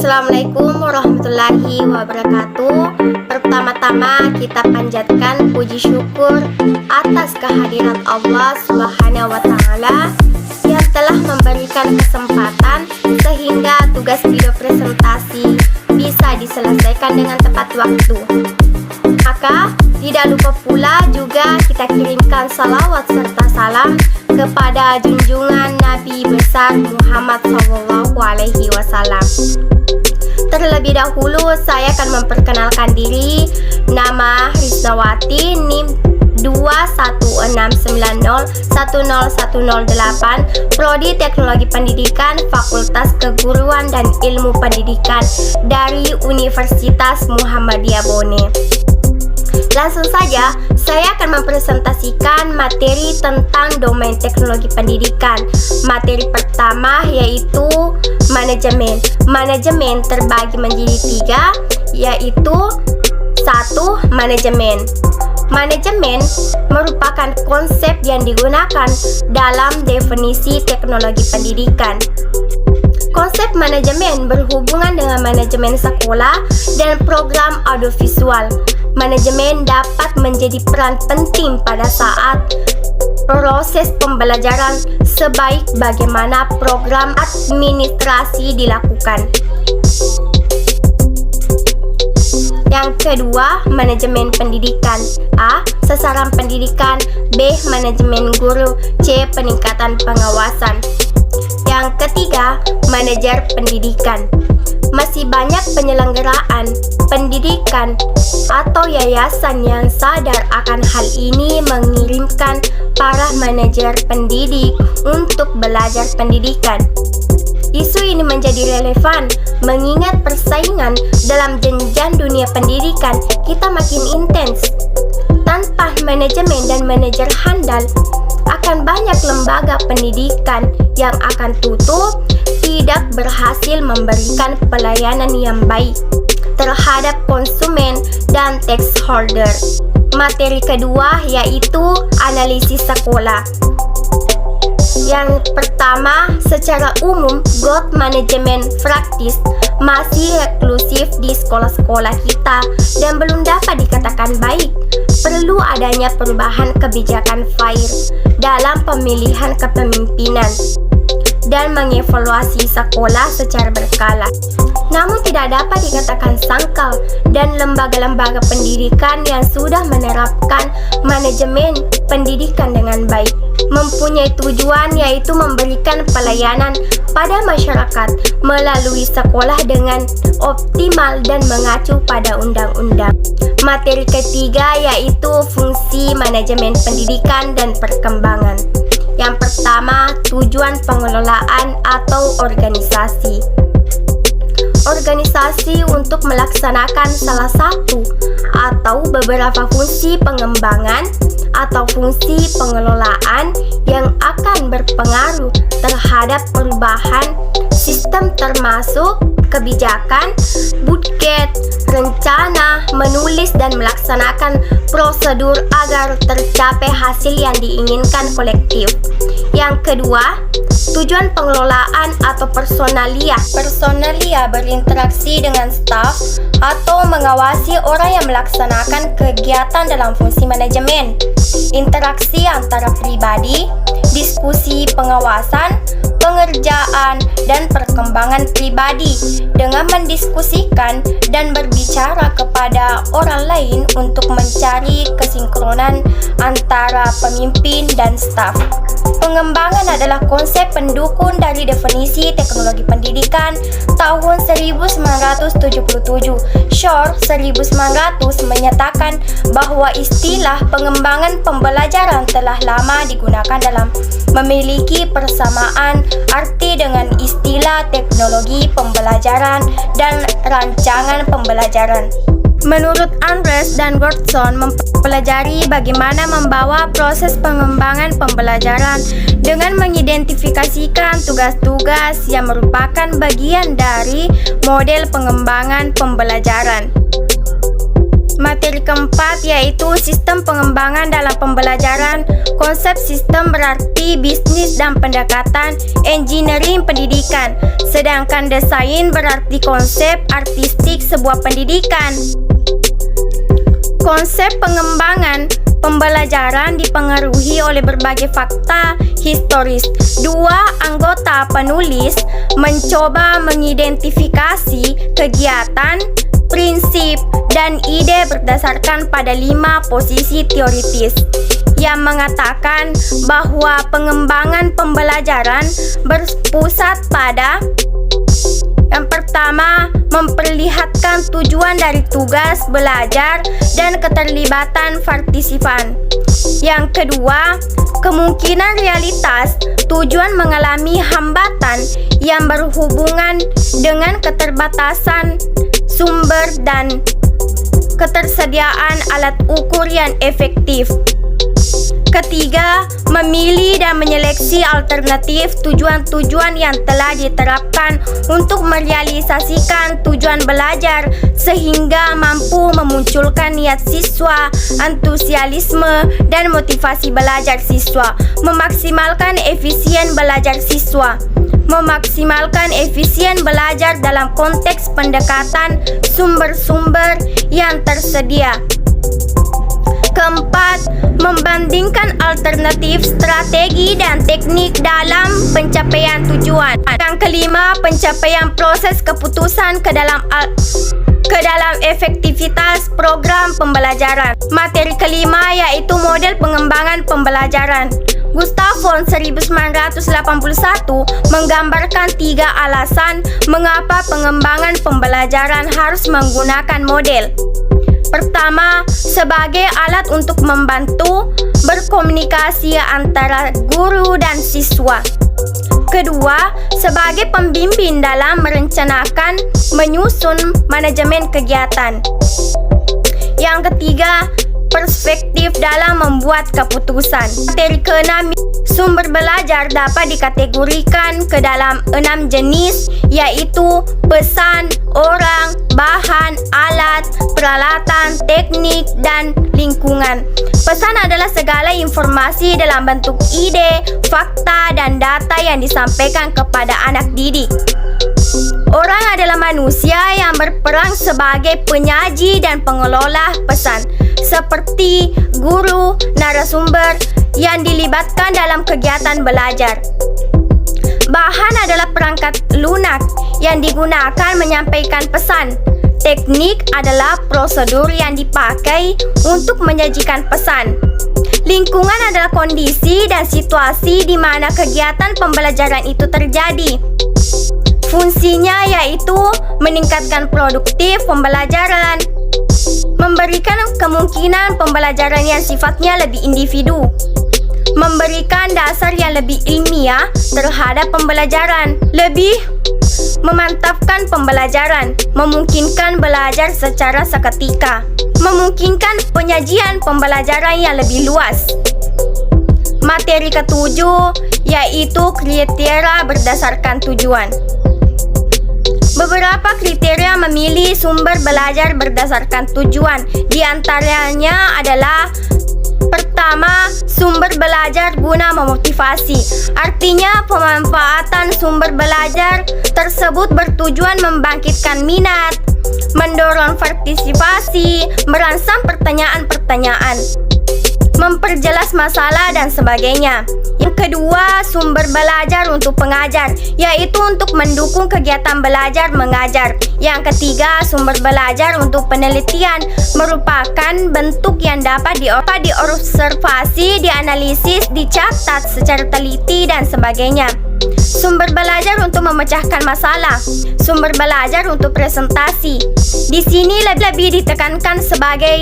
Assalamualaikum warahmatullahi wabarakatuh. Pertama-tama kita panjatkan puji syukur atas kehadiran Allah Subhanahu wa Ta'ala yang telah memberikan kesempatan sehingga tugas video presentasi bisa diselesaikan dengan tepat waktu. Maka tidak lupa pula juga kita kirimkan salawat serta salam kepada junjungan Nabi besar Muhammad SAW. Terlebih dahulu saya akan memperkenalkan diri. Nama Risnawati, NIM 21690101008, Prodi Teknologi Pendidikan, Fakultas Keguruan dan Ilmu Pendidikan dari Universitas Muhammadiyah Bone. Langsung saja, saya akan mempresentasikan materi tentang domain teknologi pendidikan. Materi pertama yaitu manajemen. Manajemen terbagi menjadi 3, yaitu 1. Manajemen. Manajemen merupakan konsep yang digunakan dalam definisi teknologi pendidikan. Konsep manajemen berhubungan dengan manajemen sekolah dan program audiovisual. Manajemen dapat menjadi peran penting pada saat proses pembelajaran sebaik bagaimana program administrasi dilakukan. Yang kedua, manajemen pendidikan. A. Sasaran pendidikan. B. Manajemen guru. C. Peningkatan pengawasan. Yang ketiga, manajer pendidikan. Masih banyak penyelenggaraan pendidikan atau yayasan yang sadar akan hal ini mengirimkan para manajer pendidik untuk belajar pendidikan. Isu ini menjadi relevan mengingat persaingan dalam jenjang dunia pendidikan kita makin intens. Tanpa manajemen dan manajer handal, akan banyak lembaga pendidikan yang akan tutup, tidak berhasil memberikan pelayanan yang baik terhadap konsumen dan stakeholder. Materi kedua yaitu analisis sekolah. Yang pertama, secara umum, growth management practice masih eksklusif di sekolah-sekolah kita dan belum dapat dikatakan baik. Perlu adanya perubahan kebijakan FAIR dalam pemilihan kepemimpinan dan mengevaluasi sekolah secara berkala. Namun tidak dapat dikatakan sangkal dan lembaga-lembaga pendidikan yang sudah menerapkan manajemen pendidikan dengan baik mempunyai tujuan yaitu memberikan pelayanan pada masyarakat melalui sekolah dengan optimal dan mengacu pada undang-undang. Materi ketiga yaitu fungsi manajemen pendidikan dan perkembangan. Yang pertama, tujuan pengelolaan atau organisasi. Organisasi untuk melaksanakan salah satu atau beberapa fungsi pengembangan atau fungsi pengelolaan yang akan berpengaruh terhadap perubahan sistem termasuk kebijakan, budget, rencana, menulis dan melaksanakan prosedur agar tercapai hasil yang diinginkan kolektif. Yang kedua, tujuan pengelolaan atau personalia. Personalia berinteraksi dengan staf atau mengawasi orang yang melaksanakan kegiatan dalam fungsi manajemen. Interaksi antara pribadi, diskusi pengawasan, pengerjaan, dan perkembangan pribadi dengan mendiskusikan dan berbicara kepada orang lain untuk mencari kesinkronan antara pemimpin dan staf. Pengembangan adalah konsep pendukung dari definisi teknologi pendidikan tahun 1977. Shore 1900 menyatakan bahwa istilah pengembangan pembelajaran telah lama digunakan dalam memiliki persamaan arti dengan istilah teknologi pembelajaran dan rancangan pembelajaran. Menurut Andres dan Gordson mempelajari bagaimana membawa proses pengembangan pembelajaran dengan mengidentifikasikan tugas-tugas yang merupakan bagian dari model pengembangan pembelajaran. Materi Materi keempat yaitu sistem pengembangan dalam pembelajaran. Konsep sistem berarti bisnis dan pendekatan engineering pendidikan, sedangkan desain berarti konsep artistik sebuah pendidikan. Konsep pengembangan pembelajaran dipengaruhi oleh berbagai fakta historis. Dua anggota penulis mencoba mengidentifikasi kegiatan, prinsip, dan ide berdasarkan pada 5 posisi teoritis yang mengatakan bahwa pengembangan pembelajaran berpusat pada yang pertama, memperlihatkan tujuan dari tugas belajar dan keterlibatan partisipan. Yang kedua, kemungkinan realitas tujuan mengalami hambatan yang berhubungan dengan keterbatasan sumber dan ketersediaan alat ukur yang efektif. Ketiga, memilih dan menyeleksi alternatif tujuan-tujuan yang telah diterapkan untuk merealisasikan tujuan belajar sehingga mampu memunculkan niat siswa, antusiasme, dan motivasi belajar siswa. Memaksimalkan efisien belajar siswa. Memaksimalkan efisien belajar dalam konteks pendekatan sumber-sumber yang tersedia. Keempat, membandingkan alternatif strategi dan teknik dalam pencapaian tujuan. Yang kelima, pencapaian proses keputusan ke dalam efektivitas program pembelajaran. Materi kelima yaitu model pengembangan pembelajaran. Gustav von 1981 menggambarkan 3 alasan mengapa pengembangan pembelajaran harus menggunakan model. Pertama, sebagai alat untuk membantu berkomunikasi antara guru dan siswa. Kedua, sebagai pembimbing dalam merencanakan, menyusun manajemen kegiatan. Yang ketiga, perspektif dalam membuat keputusan. Materi keenam, sumber belajar dapat dikategorikan ke dalam 6 jenis, yaitu pesan, orang, bahan, alat, peralatan, teknik, dan lingkungan. Pesan adalah segala informasi dalam bentuk ide, fakta, dan data yang disampaikan kepada anak didik. Orang adalah manusia yang berperan sebagai penyaji dan pengelola pesan, seperti guru, narasumber yang dilibatkan dalam kegiatan belajar. Bahan adalah perangkat lunak yang digunakan menyampaikan pesan. Teknik adalah prosedur yang dipakai untuk menyajikan pesan. Lingkungan adalah kondisi dan situasi di mana kegiatan pembelajaran itu terjadi. Fungsinya yaitu meningkatkan produktif pembelajaran, memberikan kemungkinan pembelajaran yang sifatnya lebih individu, memberikan dasar yang lebih ilmiah terhadap pembelajaran, lebih memantapkan pembelajaran, memungkinkan belajar secara seketika, memungkinkan penyajian pembelajaran yang lebih luas. Materi ketujuh yaitu kriteria berdasarkan tujuan. Beberapa kriteria memilih sumber belajar berdasarkan tujuan. Di antaranya adalah: pertama, sumber belajar guna memotivasi. Artinya, pemanfaatan sumber belajar tersebut bertujuan membangkitkan minat, mendorong partisipasi, merangsang pertanyaan-pertanyaan, memperjelas masalah, dan sebagainya. Yang kedua, sumber belajar untuk pengajar, yaitu untuk mendukung kegiatan belajar mengajar. Yang ketiga, sumber belajar untuk penelitian, merupakan bentuk yang dapat diobservasi, dianalisis, dicatat secara teliti, dan sebagainya. Sumber belajar untuk memecahkan masalah, sumber belajar untuk presentasi. Di sini lebih ditekankan sebagai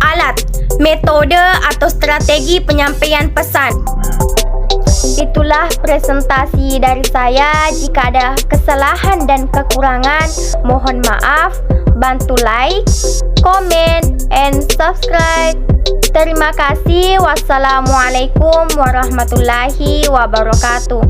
alat, metode, atau strategi penyampaian pesan. Itulah presentasi dari saya. Jika ada kesalahan dan kekurangan, mohon maaf. Bantu like, comment, and subscribe. Terima kasih. Wassalamualaikum warahmatullahi wabarakatuh.